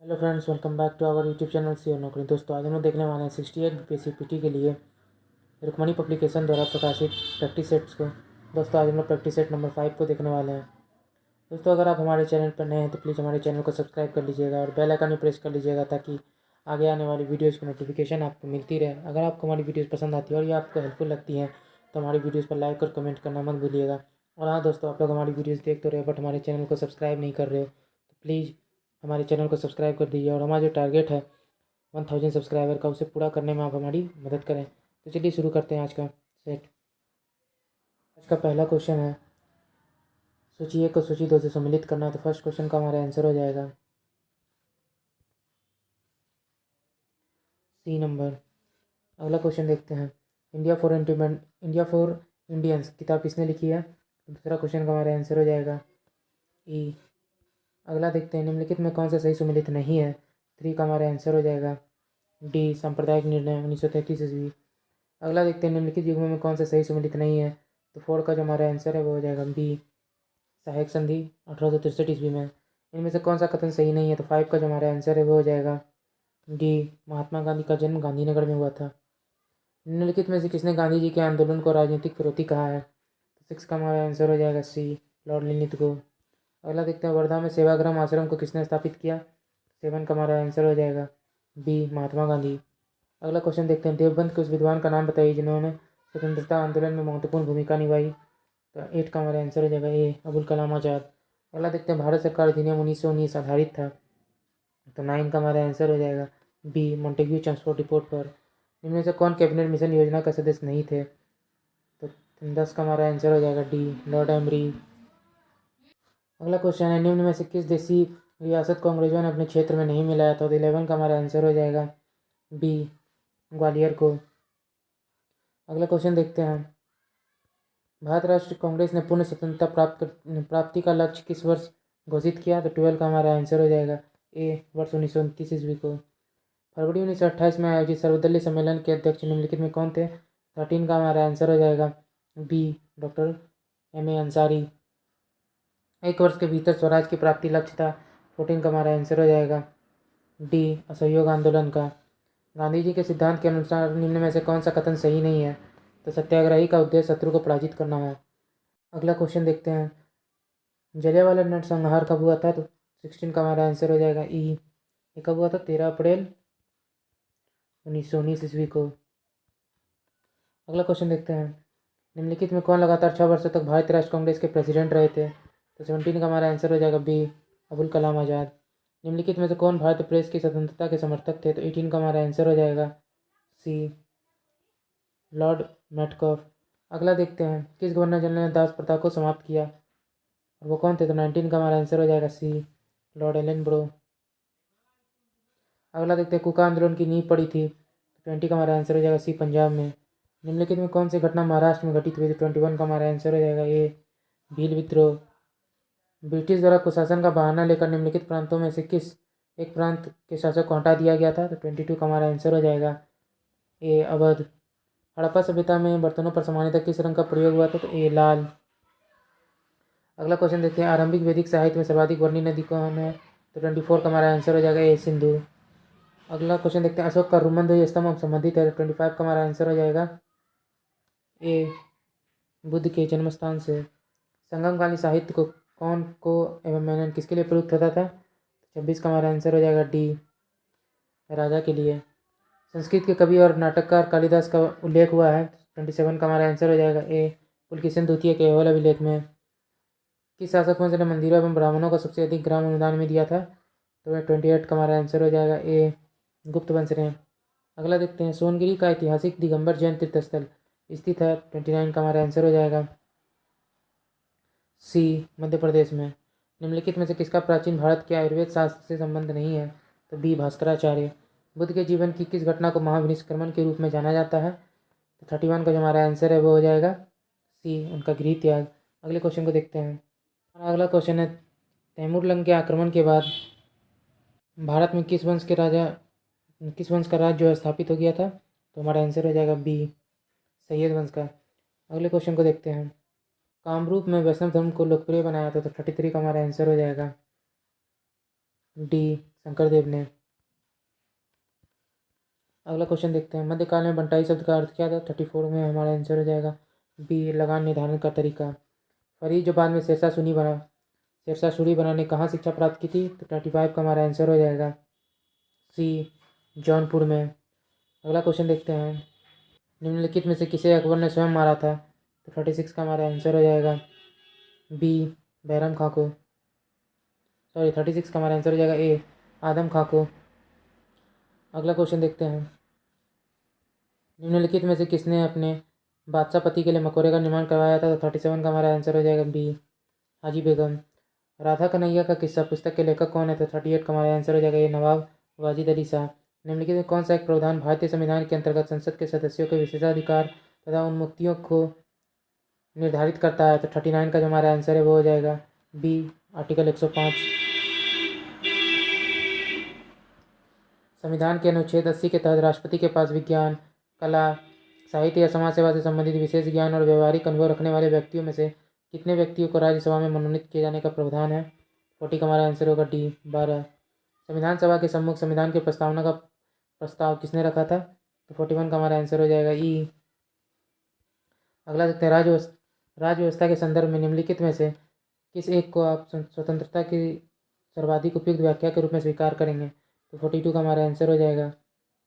Hello friends, welcome back to our YouTube channel सी और नौकरी। दोस्तों, आज हम लोग देखने वाले हैं 68 बीपीएससी पीटी के लिए रुक्मणी पब्लिकेशन द्वारा प्रकाशित प्रैक्टिस सेट्स को। दोस्तों, आज हम लोग प्रैक्टिस सेट नंबर 5 को देखने वाले हैं। दोस्तों, अगर आप हमारे चैनल पर नए हैं तो प्लीज़ हमारे चैनल को सब्सक्राइब कर लीजिएगा और बेल आइकन भी प्रेस कर लीजिएगा ताकि आगे आने वाली वीडियोज़ की नोटिफिकेशन आपको मिलती रहे। अगर आपको हमारी वीडियोज़ पसंद आती है और ये आपको हेल्पफुल लगती हैं तो हमारी वीडियोज़ पर लाइक और कमेंट करना मत भूलिएगा। और हाँ दोस्तों, आप लोग हमारी वीडियोज़ देख तो रहे बट हमारे चैनल को सब्सक्राइब नहीं कर रहे हो तो प्लीज़ हमारे चैनल को सब्सक्राइब कर दीजिए और हमारा जो टारगेट है 1000 सब्सक्राइबर का, उसे पूरा करने में आप हमारी मदद करें। तो चलिए शुरू करते हैं आज का सेट। आज का पहला क्वेश्चन है, सूची 1 को सूची 2 से सम्मिलित करना है। तो फर्स्ट क्वेश्चन का हमारा आंसर हो जाएगा सी नंबर। अगला क्वेश्चन देखते हैं, इंडिया फॉर इंडियंस किताब किसने लिखी है। तो दूसरा क्वेश्चन का हमारा आंसर हो जाएगा ई। अगला देखते हैं, निम्नलिखित में कौन सा सही सम्मिलित नहीं है। 3 का हमारा आंसर हो जाएगा डी, सांप्रदायिक निर्णय 1933 ईस्वी। अगला देखते हैं, निम्नलिखित युग्मों में कौन सा सही सम्मिलित नहीं है। तो 4 का जो हमारा आंसर है वो हो जाएगा बी, सहायक संधि 1863 ईस्वी में। इनमें से कौन सा कथन सही नहीं है। तो 5 का जो हमारा आंसर है वो हो जाएगा डी, महात्मा गांधी का जन्म गांधीनगर में हुआ था। निम्नलिखित में से किसने गांधी जी के आंदोलन को राजनीतिक फिरौती कहा है। तो 6 का हमारा आंसर हो जाएगा सी, लॉर्ड लिनिथगो। अगला देखते हैं, वर्धा में सेवाग्राम आश्रम को किसने स्थापित किया। 7 का हमारा आंसर हो जाएगा बी, महात्मा गांधी। अगला क्वेश्चन देखते हैं, देवबंद के उस विद्वान का नाम बताइए जिन्होंने स्वतंत्रता आंदोलन में महत्वपूर्ण भूमिका निभाई। तो 8 का हमारा आंसर हो जाएगा ए, अबुल कलाम आज़ाद। अगला देखते हैं, भारत सरकार अधिनियम 1919 आधारित था। तो 9 का हमारा आंसर हो जाएगा बी, मॉन्टेग्यू ट्रांसपोर्ट रिपोर्ट पर। इनमें से कौन कैबिनेट मिशन योजना का सदस्य नहीं थे। तो 10 का हमारा आंसर हो जाएगा डी, लॉर्ड एमरी। अगला क्वेश्चन है, निम्न में से किस देशी रियासत को अंग्रेजों ने अपने क्षेत्र में नहीं मिलाया था। तो 11 का हमारा आंसर हो जाएगा बी, ग्वालियर को। अगला क्वेश्चन देखते हैं, भारत राष्ट्र कांग्रेस ने पूर्ण स्वतंत्रता प्राप्ति का लक्ष्य किस वर्ष घोषित किया। तो 12 का हमारा आंसर हो जाएगा ए, वर्ष 1929 ईस्वी को। फरवरी 1928 में आयोजित सर्वदलीय सम्मेलन के अध्यक्ष निम्नलिखित में कौन थे। 13 का हमारा आंसर हो जाएगा B, doctor M A Ansari. एक वर्ष के भीतर स्वराज की प्राप्ति लक्ष्य था। 14 का हमारा आंसर हो जाएगा डी, असहयोग आंदोलन का। गांधी जी के सिद्धांत के अनुसार निम्न में से कौन सा कथन सही नहीं है। तो सत्याग्रही का उद्देश्य शत्रु को पराजित करना है। अगला क्वेश्चन देखते हैं, जलियांवाला नरसंहार कब हुआ था। तो 16 का हमारा आंसर हो जाएगा ई, ये कब हुआ था, 13 अप्रैल 1919 ईस्वी को। अगला क्वेश्चन देखते हैं, निम्नलिखित में कौन लगातार 6 वर्षों तक भारतीय राष्ट्रीय कांग्रेस के प्रेसिडेंट रहे थे। तो 17 का हमारा आंसर हो जाएगा बी, अबुल कलाम आज़ाद। निम्नलिखित में से कौन भारतीय प्रेस की स्वतंत्रता के समर्थक थे। तो 18 का हमारा आंसर हो जाएगा सी, लॉर्ड मेटकॉफ। अगला देखते हैं, किस गवर्नर जनरल ने दास प्रथा को समाप्त किया और वो कौन थे। तो 19 का हमारा आंसर हो जाएगा सी, लॉर्ड एलन ब्रो। अगला देखते हैं, कुका आंदोलन की नींव पड़ी थी। 20 का हमारा आंसर हो जाएगा सी, पंजाब में। निम्नलिखित में कौन सी घटना महाराष्ट्र में घटित हुई। तो 21 का हमारा आंसर हो जाएगा ए, भील विद्रोह। ब्रिटिश द्वारा कुशासन का बहाना लेकर निम्नलिखित प्रांतों में से किस एक प्रांत के शासक को हटा दिया गया था। तो 22 का हमारा आंसर हो जाएगा ए, अवध। हड़प्पा सभ्यता में बर्तनों पर सामान्यतः किस रंग का प्रयोग हुआ था। तो ए, लाल। अगला क्वेश्चन देखते हैं, आरंभिक वैदिक साहित्य में सर्वाधिक वर्णित नदी कौन है। तो 24 का हमारा आंसर हो जाएगा ए, सिंधु। अगला क्वेश्चन देखते हैं, अशोक का रुमन स्तंभ संबंधित है। 25 का हमारा आंसर हो जाएगा ए, बुद्ध के जन्म स्थान से। संगमकालीन साहित्य को कौन को एवं मैंने किसके लिए प्रयुक्त होता था। 26 का हमारा आंसर हो जाएगा डी, राजा के लिए। संस्कृत के कवि और नाटककार कालिदास का उल्लेख हुआ है। 27 का हमारा आंसर हो जाएगा ए, पुलकेशिन द्वितीय के अहोल अभिलेख में। किस शासक वंश ने मंदिरों एवं ब्राह्मणों को सबसे अधिक ग्राम अनुदान में दिया था। तो 28 का हमारा आंसर हो जाएगा ए, गुप्त वंश ने। अगला देखते हैं, सोनगिरी का ऐतिहासिक दिगंबर जैन तीर्थस्थल स्थित है। 29 का हमारा आंसर हो जाएगा सी, मध्य प्रदेश में। निम्नलिखित में से किसका प्राचीन भारत के आयुर्वेद शास्त्र से संबंध नहीं है। तो बी, भास्कराचार्य। बुद्ध के जीवन की किस घटना को महाविनिष्क्रमण के रूप में जाना जाता है। तो 31 का जो हमारा आंसर है वो हो जाएगा सी, उनका गृह त्याग। अगले क्वेश्चन को देखते हैं, अगला क्वेश्चन है, तैमूरलंग के आक्रमण के बाद भारत में किस वंश का राज जो है स्थापित हो गया था। तो हमारा आंसर हो जाएगा बी, सैयद वंश का। अगले क्वेश्चन को देखते हैं, कामरूप में वैष्णव धर्म को लोकप्रिय बनाया था। तो 33 का हमारा आंसर हो जाएगा डी, शंकरदेव ने। अगला क्वेश्चन देखते हैं, मध्यकाल में बंटाई शब्द का अर्थ क्या था? 34 में हमारा आंसर हो जाएगा बी, लगान निर्धारण का तरीका। फरीद जो बाद में शेरशाह सूरी बनाने कहाँ शिक्षा प्राप्त की थी? तो 35 का हमारा आंसर हो जाएगा सी, जौनपुर में। अगला क्वेश्चन देखते हैं, निम्नलिखित में से किसे अकबर ने स्वयं मारा था? तो 36 का हमारा आंसर हो जाएगा बी, बैरम खां को। 36 का हमारा आंसर हो जाएगा ए, आदम खां को। अगला क्वेश्चन देखते हैं, निम्नलिखित में से किसने अपने बादशाह पति के लिए मकबरे का निर्माण करवाया था? तो 37 का हमारा आंसर हो जाएगा बी, हाजी बेगम। राधा कन्हैया का किस्सा पुस्तक के लेखक कौन है? तो 38 का हमारा आंसर हो जाएगा ये, नवाब वाजिद अली शाह। निम्नलिखित में कौन सा एक प्रावधान भारतीय संविधान के अंतर्गत संसद के सदस्यों के विशेषाधिकार तथा उन्मुक्तियों को निर्धारित करता है? तो 39 का जो हमारा आंसर है वो हो जाएगा बी, आर्टिकल 105। संविधान के अनुच्छेद 80 के तहत राष्ट्रपति के पास विज्ञान, कला, साहित्य या समाज सेवा से संबंधित विशेष ज्ञान और व्यवहारिक अनुभव रखने वाले व्यक्तियों में से कितने व्यक्तियों को राज्यसभा में मनोनीत किए जाने का प्रावधान है? 40 का हमारा आंसर होगा डी, 12। संविधान सभा के सम्मुख संविधान की प्रस्तावना का प्रस्ताव किसने रखा था? तो 41 का हमारा आंसर हो जाएगा ई। अगला देखते हैं, राज्य व्यवस्था के संदर्भ में निम्नलिखित में से किस एक को आप स्वतंत्रता की सर्वाधिक उपयुक्त व्याख्या के रूप में स्वीकार करेंगे? तो 42 का हमारा आंसर हो जाएगा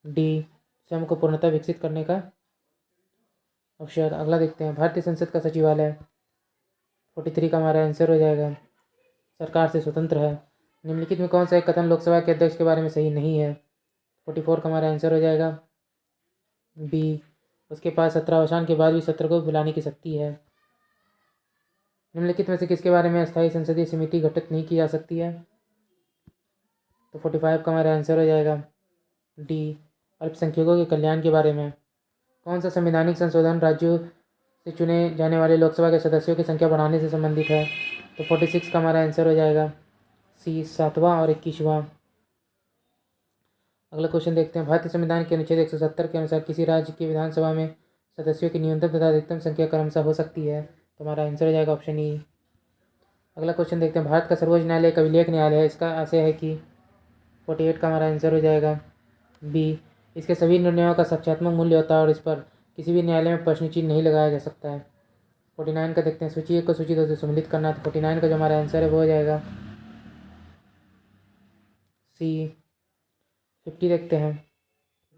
डी, स्वयं को पूर्णतः विकसित करने का अवसर। अगला देखते हैं, भारतीय संसद का सचिवालय 43 का हमारा आंसर हो जाएगा सरकार से स्वतंत्र है। निम्नलिखित में कौन सा एक कथन लोकसभा के अध्यक्ष के बारे में सही नहीं है? 44 का हमारा आंसर हो जाएगा बी, उसके पास सत्रावसान के बाद भी सत्र को बुलाने की शक्ति है। निम्नलिखित में से किसके बारे में अस्थायी संसदीय समिति गठित नहीं की जा सकती है? तो 45 का हमारा आंसर हो जाएगा डी, अल्पसंख्यकों के कल्याण के बारे में। कौन सा संवैधानिक संशोधन राज्यों से चुने जाने वाले लोकसभा के सदस्यों की संख्या बढ़ाने से संबंधित है? तो 46 का हमारा आंसर हो जाएगा सी, 7वां और 21वां। अगला क्वेश्चन देखते हैं, भारतीय संविधान के अनुच्छेद 170 के अनुसार किसी राज्य की विधानसभा में सदस्यों की न्यूनतम तथा अधिकतम संख्या क्रमशः हो सकती है? तो हमारा आंसर हो जाएगा ऑप्शन ई। अगला क्वेश्चन देखते हैं, भारत का सर्वोच्च न्यायालय एक अभिलेख न्यायालय है, इसका आशय है कि 48 का हमारा आंसर हो जाएगा बी, इसके सभी निर्णयों का साक्ष्यात्मक मूल्य होता है और इस पर किसी भी न्यायालय में प्रश्न चिन्ह नहीं लगाया जा सकता है। 49 का देखते हैं, सूची 1 को सूची 2 से सम्मिलित करना है। तो 49 का जो हमारा आंसर है वो हो जाएगा सी। 50 देखते हैं,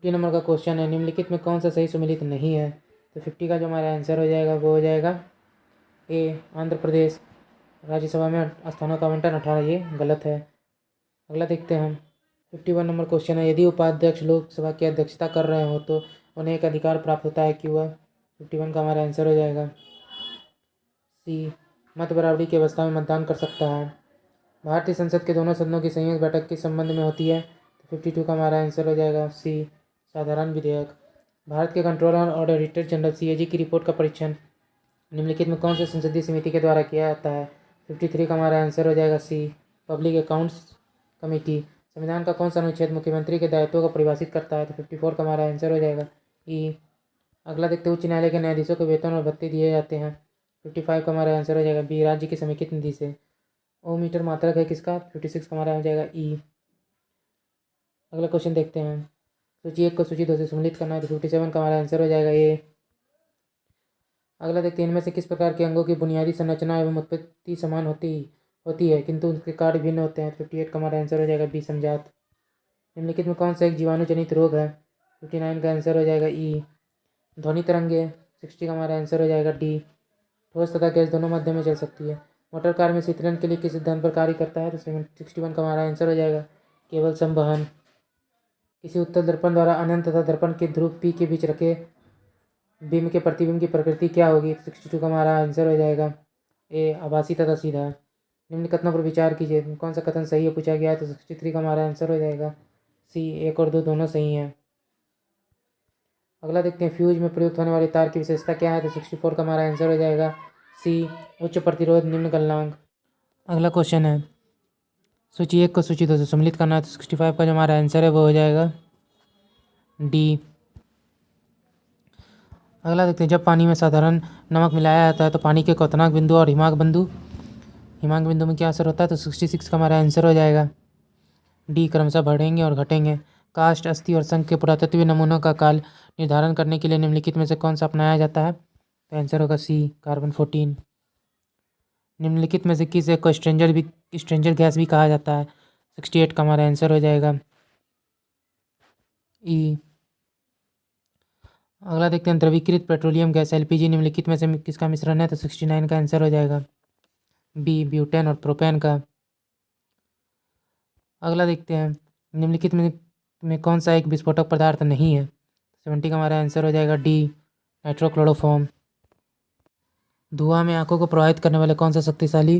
50 नंबर का क्वेश्चन है, निम्नलिखित में कौन सा सही सम्मिलित नहीं है? तो 50 का जो हमारा आंसर हो जाएगा वो हो जाएगा ए, आंध्र प्रदेश। राज्यसभा में स्थानों का आवंटन 18, ये गलत है। अगला देखते हैं, 51 नंबर क्वेश्चन है, यदि उपाध्यक्ष लोकसभा की अध्यक्षता कर रहे हो तो उन्हें एक अधिकार प्राप्त होता है कि वह 51 का हमारा आंसर हो जाएगा सी, मत बराबरी की अवस्था में मतदान कर सकता है। भारतीय संसद के दोनों सदनों की संयुक्त बैठक किस संबंध में होती है? तो 52 का हमारा आंसर हो जाएगा सी, साधारण विधेयक। भारत के कंट्रोलर और ऑडिटर जनरल सीएजी की रिपोर्ट का परीक्षण निम्नलिखित में कौन से संसदीय समिति के द्वारा किया जाता है? 53 का हमारा आंसर हो जाएगा सी, पब्लिक अकाउंट्स कमेटी। संविधान का कौन सा अनुच्छेद मुख्यमंत्री के दायित्वों को परिभाषित करता है? तो 54 का हमारा आंसर हो जाएगा ई। अगला देखते हैं, उच्च न्यायालय के न्यायाधीशों को वेतन और भत्ते दिए जाते हैं। 55 का हमारा आंसर हो जाएगा बी, राज्य की समेकित निधि से। ओम मीटर मात्रक है किसका? 56 का हमारा हो जाएगा ई। अगला क्वेश्चन देखते हैं, सूची 1 को सूची 2 से सम्मिलित करना है। तो 57 का हमारा आंसर हो जाएगा ए। अगला देखते हैं, इनमें से किस प्रकार के अंगों की बुनियादी संरचना एवं उत्पत्ति समान होती है किंतु उनके कार्य भिन्न होते हैं? 58 का हमारा आंसर हो जाएगा बी, समझात। निम्नलिखित में कौन सा एक जीवाणु जनित रोग है? 59 का आंसर हो जाएगा ई, ध्वनि तरंगे। 60 का हमारा आंसर हो जाएगा डी, ठोस तथा गैस दोनों माध्यम में चल सकती है। मोटर कार में शीतलन के लिए किस सिद्धांत पर कार्य करता है? तो 61 का हमारा आंसर हो जाएगा केवल संवहन। किसी उत्तल दर्पण द्वारा अनंत तथा दर्पण के ध्रुव पी के बीच रखे बिंब के प्रतिबिंब की प्रकृति क्या होगी? 62 का हमारा आंसर हो जाएगा ए, आभासी तथा सीधा। निम्न कथनों पर विचार कीजिए, कौन सा कथन सही है पूछा गया है? तो 63 का हमारा आंसर हो जाएगा सी, 1 और 2 दोनों सही हैं। अगला देखते हैं, फ्यूज में प्रयुक्त होने वाली तार की विशेषता क्या है? तो 64 का हमारा आंसर हो जाएगा सी, उच्च प्रतिरोध निम्न गलनांक। अगला क्वेश्चन है, सूची 1 को सूची 2 से सम्मिलित करना है। तो 65 का जो हमारा आंसर है वो हो जाएगा डी। अगला देखते हैं, जब पानी में साधारण नमक मिलाया जाता है तो पानी के क्वथनांक बिंदु और हिमांक बिंदु में क्या असर होता है? तो 66 का हमारा आंसर हो जाएगा डी क्रमशः बढ़ेंगे और घटेंगे। काष्ठ, अस्थि और शंख के पुरातत्वीय नमूनों का काल निर्धारण करने के लिए निम्नलिखित में से कौन सा अपनाया जाता है? तो आंसर होगा सी, कार्बन 14। निम्नलिखित में से किस एक को स्ट्रेंजर गैस भी कहा जाता है? 68 का हमारा आंसर हो जाएगा ई। अगला देखते हैं, द्रवीकृत पेट्रोलियम गैस एलपीजी निम्नलिखित में से किसका मिश्रण है? तो 69 का आंसर हो जाएगा बी, ब्यूटेन और प्रोपेन का। अगला देखते हैं, निम्नलिखित में कौन सा एक विस्फोटक पदार्थ नहीं है? 70 का हमारा आंसर हो जाएगा डी, नाइट्रोक्लोरोफॉर्म। धुआं में आंखों को प्रभावित करने वाले कौन सा शक्तिशाली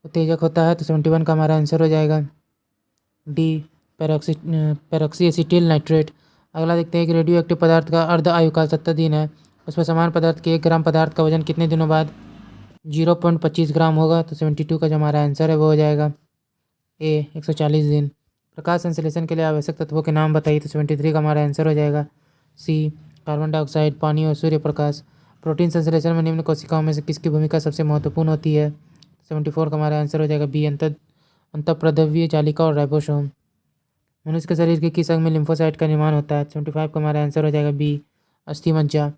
उत्तेजक होता है? तो 71 का हमारा आंसर हो जाएगा डी, पेरोक्सी एसिटिल नाइट्रेट। अगला देखते हैं, एक रेडियो एक्टिव पदार्थ का अर्ध आयुकाल 70 दिन है। उसमें समान पदार्थ के 1 ग्राम पदार्थ का वजन कितने दिनों बाद 0.25 ग्राम होगा? तो 72 का जो हमारा आंसर है वो हो जाएगा ए, 140 दिन। प्रकाश संश्लेषण के लिए आवश्यक तत्वों के नाम बताइए। तो 73 का हमारा आंसर हो जाएगा सी, कार्बन डाइऑक्साइड, पानी और सूर्य प्रकाश। प्रोटीन संश्लेषण में निम्न कोशिकाओं में से किसकी भूमिका सबसे महत्वपूर्ण होती है? 74 का हमारा आंसर हो जाएगा बी, अंतःप्रद्रव्य जालिका और राइबोसोम। मनुष्य के शरीर के किस अंग में लिम्फोसाइट का निर्माण होता है? 75 का हमारा आंसर हो जाएगा बी, अस्थि मज्जा।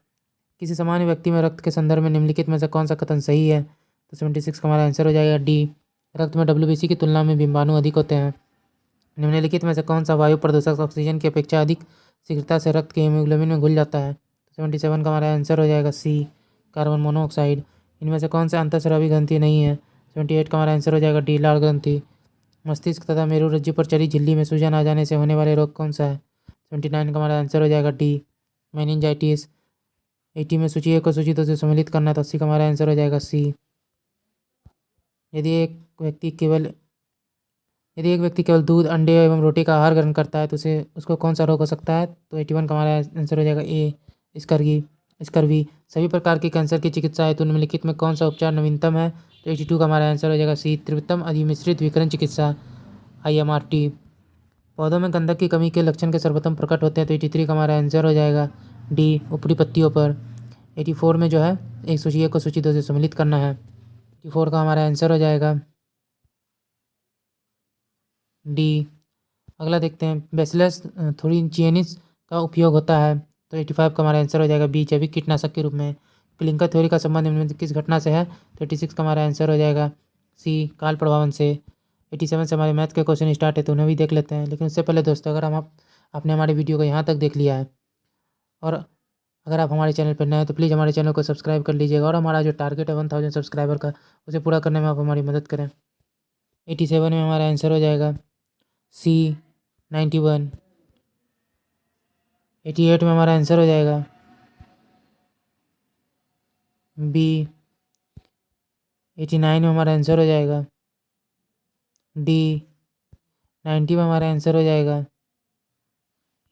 किसी सामान्य व्यक्ति में रक्त के संदर्भ में निम्नलिखित में से कौन सा कथन सही है? तो 76 का हमारा आंसर हो जाएगा डी, रक्त में WBC की तुलना में बिंबाणु अधिक होते हैं। निम्नलिखित में से कौन सा वायु प्रदूषक ऑक्सीजन की अपेक्षा अधिक शीघ्रता से रक्त के हीमोग्लोबिन में घुल जाता है? 77 का हमारा आंसर हो जाएगा सी, कार्बन मोनोऑक्साइड। इनमें से कौन सा अंतःस्रावी ग्रंथि नहीं है? 78 का हमारा आंसर हो जाएगा डी, लाल ग्रंथि। मस्तिष्क तथा मेरुरज्जु पर चली झिल्ली में सूजन आ जाने से होने वाले रोग कौन सा है? 79 का हमारा आंसर हो जाएगा डी, मेनिंजाइटिस। 80 में सूची ए को सूची 2 से सम्मिलित करना है, तो 80 का हमारा आंसर हो जाएगा सी। यदि एक व्यक्ति केवल दूध, अंडे एवं रोटी का आहार ग्रहण करता है तो उसको कौन सा रोग हो सकता है? तो 81 का हमारा आंसर हो जाएगा ए, स्कर्वी। सभी प्रकार के कैंसर की चिकित्सा हेतु निम्नलिखित में कौन सा उपचार नवीनतम है? तो 82 का हमारा आंसर हो जाएगा सी, तीव्रतम अधिमिश्रित विकिरण चिकित्सा, IMRT। पौधों में गंधक की कमी के लक्षण के सर्वप्रथम प्रकट होते हैं, तो 83 का हमारा आंसर हो जाएगा डी, ऊपरी पत्तियों पर। 84 में जो है एक सूची ए को सूची 2 से सम्मिलित करना है। 84 का हमारा आंसर हो जाएगा डी। अगला देखते हैं, बेसिलस थोरिनजियनिस का उपयोग होता है, तो 85 का हमारा आंसर हो जाएगा बी, जैविक कीटनाशक के रूप में। क्लिंकर थ्योरी का संबंध इनमें से किस घटना से है? तो 86 का हमारा आंसर हो जाएगा सी, काल प्रभावन से। 87 से हमारे मैथ के क्वेश्चन स्टार्ट है, तो उन्हें भी देख लेते हैं। लेकिन उससे पहले दोस्तों, अगर आपने हमारे वीडियो को यहाँ तक देख लिया है और अगर आप हमारे चैनल पर नए हैं तो प्लीज़ हमारे चैनल को सब्सक्राइब कर लीजिएगा और हमारा जो टारगेट है 1000 सब्सक्राइबर का, उसे पूरा करने में आप हमारी मदद करें। 87 में हमारा आंसर हो जाएगा सी, 91। 88 में हमारा आंसर हो जाएगा बी। 89 में हमारा आंसर हो जाएगा डी। 90 में हमारा आंसर हो जाएगा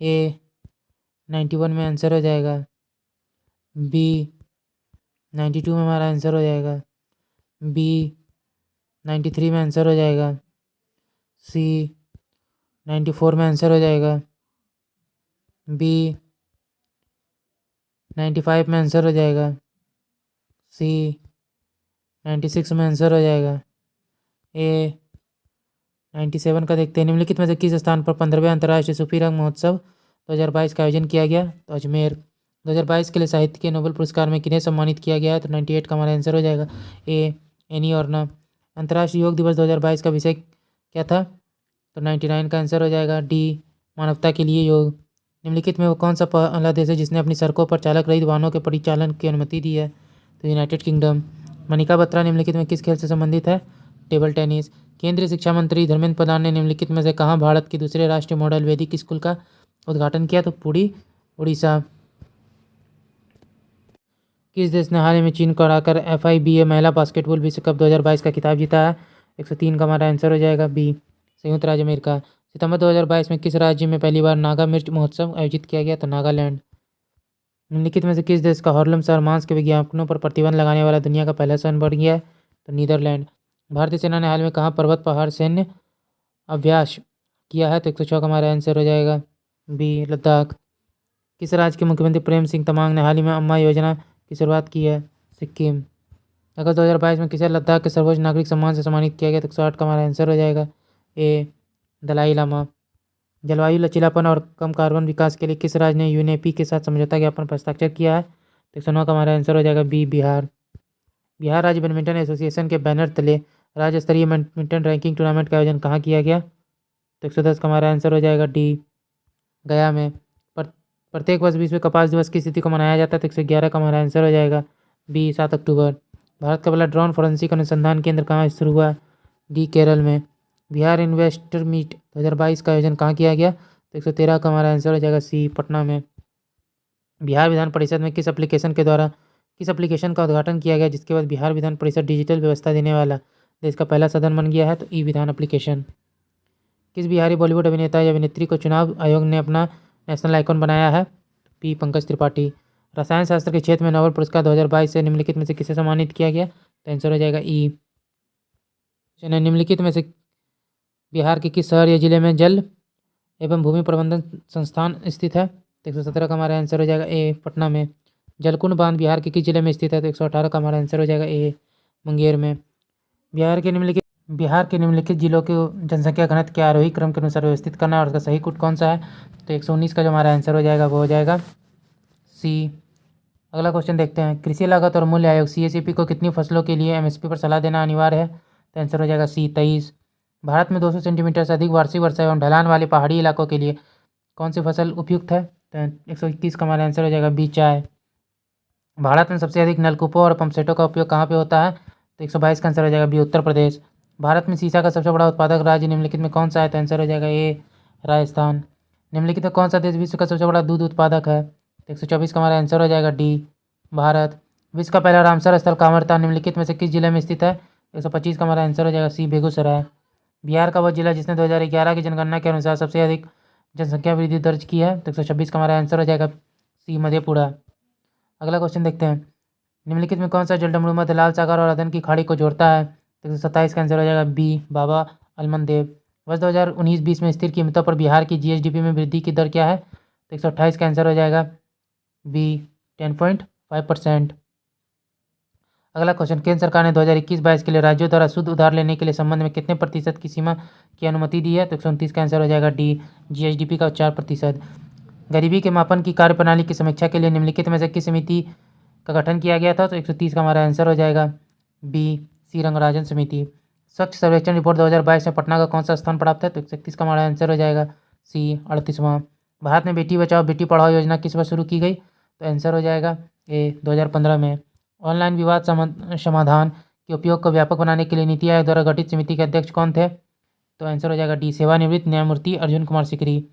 ए। 91 में आंसर हो जाएगा बी। 92 में हमारा आंसर हो जाएगा बी। 93 में आंसर हो जाएगा सी। 94 में आंसर हो जाएगा बी। 95 में आंसर हो जाएगा सी। 96 में आंसर हो जाएगा ए। 97 का देखते हैं, निम्नलिखित में से किस स्थान पर 15वें अंतर्राष्ट्रीय सूफी रंग महोत्सव 2022 का आयोजन किया गया? तो अजमेर। 2022 के लिए साहित्य के नोबेल पुरस्कार में किन्हें सम्मानित किया गया है? तो 98 का हमारा आंसर हो जाएगा ए, एनी और न। अंतर्राष्ट्रीय योग दिवस 2022 का विषय क्या था? तो 99 का आंसर हो जाएगा डी, मानवता के लिए योग। निम्नलिखित में वो कौन सा पहला देश है जिसने अपनी सड़कों पर चालक रहित वाहनों के परिचालन की अनुमति दी है? तो यूनाइटेड किंगडम। मनिका बत्रा निम्नलिखित में किस खेल से संबंधित है? Table tennis. केंद्रीय शिक्षा मंत्री धर्मेंद्र प्रधान ने निम्नलिखित में से कहाँ भारत के दूसरे राष्ट्रीय मॉडल वैदिक स्कूल का उद्घाटन किया? तो पुरी, उड़ीसा। किस देश ने हाल ही में चीन को हराकर FIBA महिला बास्केटबॉल विश्व कप 2022 का खिताब जीता है? 103 का हमारा आंसर हो जाएगा बी, संयुक्त राज्य अमेरिका। सितंबर 2022 में किस राज्य में पहली बार नागा मिर्च महोत्सव आयोजित किया गया? तो नागालैंड। निम्नलिखित में से किस देश का हार्लम शहर मांस के विज्ञापनों पर प्रतिबंध लगाने वाला दुनिया का पहला शहर बन गया है? तो नीदरलैंड। भारतीय सेना ने हाल में कहाँ पर्वत पहाड़ सैन्य अभ्यास किया है? तो 106 का हमारा आंसर हो जाएगा बी, लद्दाख। किस राज्य के मुख्यमंत्री प्रेम सिंह तमांग ने हाल ही में अम्मा योजना की शुरुआत की है? सिक्किम। अगस्त 2022 में किसे लद्दाख के सर्वोच्च नागरिक सम्मान से सम्मानित किया गया? तो 108 का हमारा आंसर हो जाएगा ए, दलाई लामा। जलवायु लचीलापन और कम कार्बन विकास के लिए किस राज्य ने यूनेपी के साथ समझौता ज्ञापन पर हस्ताक्षर किया है? तो 109 का हमारा आंसर हो जाएगा बी, बिहार। बिहार राज्य बैडमिंटन एसोसिएशन के बैनर तले राज्य स्तरीय बैडमिंटन रैंकिंग टूर्नामेंट का आयोजन कहाँ किया गया? तो 110 का हमारा आंसर हो जाएगा डी, गया में। प्रत्येक वर्ष विश्व कपास दिवस की स्थिति को मनाया जाता है, तो 111 का हमारा आंसर हो जाएगा बी, 7 अक्टूबर। भारत का पहला ड्रोन फॉरेंसिक अनुसंधान केंद्र कहाँ शुरू हुआ? डी, केरल में। बिहार इन्वेस्टर मीट 2022 का आयोजन कहाँ किया गया? तो 113 का हमारा आंसर हो जाएगा सी, पटना में। बिहार विधान परिषद में किस एप्लीकेशन का उद्घाटन किया गया जिसके बाद बिहार विधान परिषद डिजिटल व्यवस्था देने वाला देश का पहला सदन बन गया है? तो ई विधान एप्लीकेशन। किस बिहारी बॉलीवुड अभिनेता या अभिनेत्री को चुनाव आयोग ने अपना नेशनल आइकॉन बनाया है? पी, पंकज त्रिपाठी। रसायन शास्त्र के क्षेत्र में नोबेल पुरस्कार 2022 से निम्नलिखित में से किसे सम्मानित किया गया? तो आंसर हो जाएगा ई। निम्नलिखित में से बिहार के किस शहर या जिले में जल एवं भूमि प्रबंधन संस्थान स्थित है? तो 117 का हमारा आंसर हो जाएगा ए, पटना में। जलकुंड बांध बिहार के किस जिले में स्थित है? तो 118 का हमारा आंसर हो जाएगा ए, मुंगेर में। बिहार के निम्नलिखित जिलों की जनसंख्या घनत्व के आरोही क्रम के अनुसार व्यवस्थित करना और उसका सही कोड कौन सा है? तो 119 का जो हमारा आंसर हो जाएगा वो हो जाएगा सी। अगला क्वेश्चन देखते हैं। कृषि लागत और मूल्य आयोग CACP को कितनी फसलों के लिए MSP पर सलाह देना अनिवार्य है? तो आंसर हो जाएगा सी, 23। भारत में 200 सेंटीमीटर से अधिक वार्षिक वर्षा एवं ढलान वाले पहाड़ी इलाकों के लिए कौन सी फसल उपयुक्त है? तो 121 का हमारा आंसर हो जाएगा बी, चाय। भारत में सबसे अधिक नलकूपों और पंपसेटों का उपयोग कहाँ पे होता है? तो 122 का आंसर हो जाएगा बी, उत्तर प्रदेश। भारत में सीसा का सबसे बड़ा उत्पादक राज्य निम्नलिखित में कौन सा है? तो आंसर हो जाएगा ए, राजस्थान। निम्नलिखित में कौन सा देश विश्व का सबसे बड़ा दूध उत्पादक है? तो 124 का हमारा आंसर हो जाएगा डी, भारत। विश्व का पहला रामसर स्थल कहाँ था? निम्नलिखित में से किस जिले में स्थित है? 125 का हमारा आंसर हो जाएगा सी, बेगूसराय। बिहार का वह जिला जिसने 2011 की जनगणना के अनुसार सबसे अधिक जनसंख्या वृद्धि दर्ज की है? तो 126 का हमारा आंसर हो जाएगा सी, मधेपुरा। अगला क्वेश्चन देखते हैं। निम्नलिखित में कौन सा जलडमरू मध्य लाल सागर और अदन की खाड़ी को जोड़ता है? तो 127 का आंसर हो जाएगा बी, बाबा अलमनदेव। वर्ष 2019-20 में स्थिर कीमतों पर बिहार की GSDP में वृद्धि की दर क्या है? तो 128 का आंसर हो जाएगा बी, 10.5%। अगला क्वेश्चन। केंद्र सरकार ने 2021-22 के लिए राज्यों द्वारा शुद्ध उधार लेने के लिए संबंध में कितने प्रतिशत की सीमा की अनुमति दी है? तो 129 का आंसर हो जाएगा डी, GSDP का 4%। गरीबी के मापन की कार्यप्रणाली की समीक्षा के लिए निम्नलिखित में से किस समिति का गठन किया गया था? तो 130 का हमारा आंसर हो जाएगा बी, सी, रंगराजन समिति। स्वच्छ सर्वेक्षण रिपोर्ट 2022 में पटना का कौन सा स्थान प्राप्त है? तो 131 का हमारा आंसर हो जाएगा सी, 38वां। भारत में बेटी बचाओ बेटी पढ़ाओ योजना किस वर्ष शुरू की गई? तो आंसर हो जाएगा ए, 2015 में। ऑनलाइन विवाद समाधान के उपयोग को व्यापक बनाने के लिए नीति आयोग द्वारा गठित समिति के अध्यक्ष कौन थे? तो आंसर हो जाएगा डी, सेवानिवृत्त न्यायमूर्ति अर्जुन कुमार सिकरी।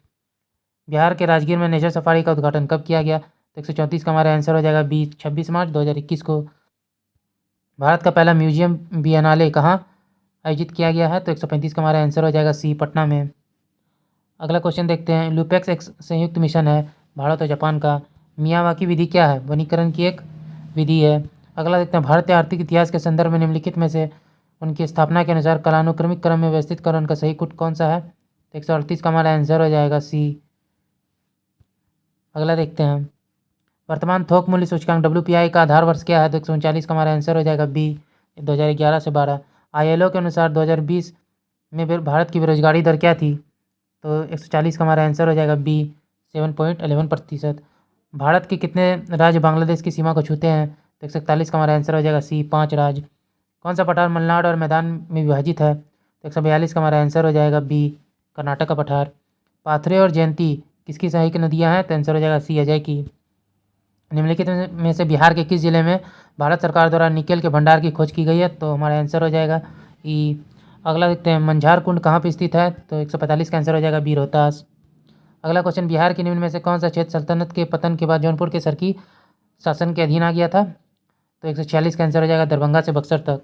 बिहार के राजगीर में नेचर सफारी का उद्घाटन कब किया गया? तो 134 का हमारा आंसर हो जाएगा बी, 26 मार्च 2021 को। भारत का पहला म्यूजियम बिएनाले कहाँ आयोजित किया गया है? तो 135 का हमारा आंसर हो जाएगा सी, पटना में। अगला क्वेश्चन देखते हैं। लुपेक्स एक संयुक्त मिशन है भारत और जापान का। मियावाकी विधि क्या है? वनीकरण की एक विधि है। अगला देखते हैं। भारतीय आर्थिक इतिहास के संदर्भ में निम्नलिखित में से उनकी स्थापना के अनुसार कालानुक्रमिक क्रम में व्यवस्थित कर उनका सही कोड कौन सा है? तो 138 का हमारा आंसर हो जाएगा सी। अगला देखते हैं। वर्तमान थोक मूल्य सूचकांक WPI का आधार वर्ष क्या है? तो 139 का हमारा आंसर हो जाएगा बी, 2011 से 12। ILO के अनुसार 2020 में भारत की बेरोजगारी दर क्या थी? तो 140 का हमारा आंसर हो जाएगा बी, 7.11%। भारत के कितने राज्य बांग्लादेश की सीमा को छूते हैं? तो 141 का हमारा आंसर हो जाएगा सी, 5 राज्य। कौन सा पठार मलनाड और मैदान में विभाजित है? तो 142 का हमारा आंसर हो जाएगा बी, कर्नाटक का पठार। पाथरे और जयंती किसकी सहायक नदियाँ हैं? तो आंसर हो जाएगा सी, अजय की। निम्नलिखित में से बिहार के किस जिले में भारत सरकार द्वारा निकेल के भंडार की खोज की गई है? तो हमारा आंसर हो जाएगा ई। अगला देखते हैं। मंझार कुंड कहाँ पर स्थित है? तो 145 का आंसर हो जाएगा बी, रोहतास। अगला क्वेश्चन। बिहार के निम्न में से कौन सा क्षेत्र सल्तनत के पतन के बाद जौनपुर के सरकी शासन के अधीन आ गया था? तो 146 का आंसर हो जाएगा दरभंगा से बक्सर तक।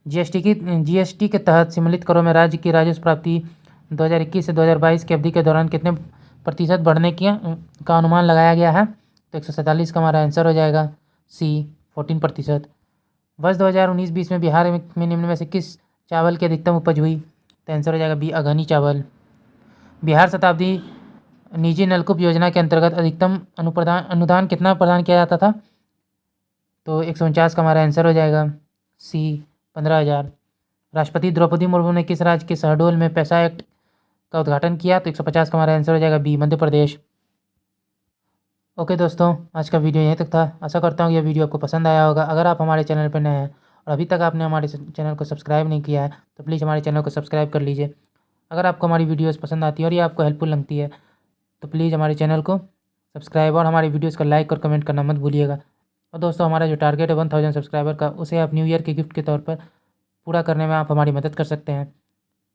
GST के तहत सम्मिलित करों में राज्य की राजस्व प्राप्ति 2021 से 2022 की अवधि के दौरान कितने प्रतिशत बढ़ने का अनुमान लगाया गया है? तो 147 का हमारा आंसर हो जाएगा सी, 14%। वर्ष 2019-20 में बिहार में निम्न में से किस चावल की अधिकतम उपज हुई? तो आंसर हो जाएगा बी, अगहनी चावल। बिहार शताब्दी निजी नलकूप योजना के अंतर्गत अधिकतम अनुदान कितना प्रदान किया जाता था? तो 149 का हमारा आंसर हो जाएगा सी, 15,000। राष्ट्रपति द्रौपदी मुर्मू ने किस राज्य के शहडोल में पैसा एक्ट का उद्घाटन किया, तो 150 का हमारा आंसर हो जाएगा बी, मध्य प्रदेश। ओके दोस्तों, आज का वीडियो यहीं तक था। आशा करता हूँ यह वीडियो आपको पसंद आया होगा। अगर आप हमारे चैनल पर नए हैं और अभी तक आपने हमारे चैनल को सब्सक्राइब नहीं किया है तो प्लीज़ हमारे चैनल को सब्सक्राइब कर लीजिए। अगर आपको हमारी वीडियोस पसंद आती है और ये आपको हेल्पफुल लगती है तो प्लीज़ हमारे चैनल को सब्सक्राइब और हमारी वीडियोस को लाइक और कमेंट करना मत भूलिएगा। और दोस्तों, हमारा जो टारगेट है 1000 सब्सक्राइबर का, उसे आप न्यू ईयर के गिफ्ट के तौर पर पूरा करने में आप हमारी मदद कर सकते हैं।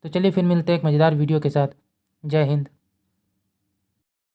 तो चलिए फिर मिलते हैं एक मज़ेदार वीडियो के साथ। जय हिंद।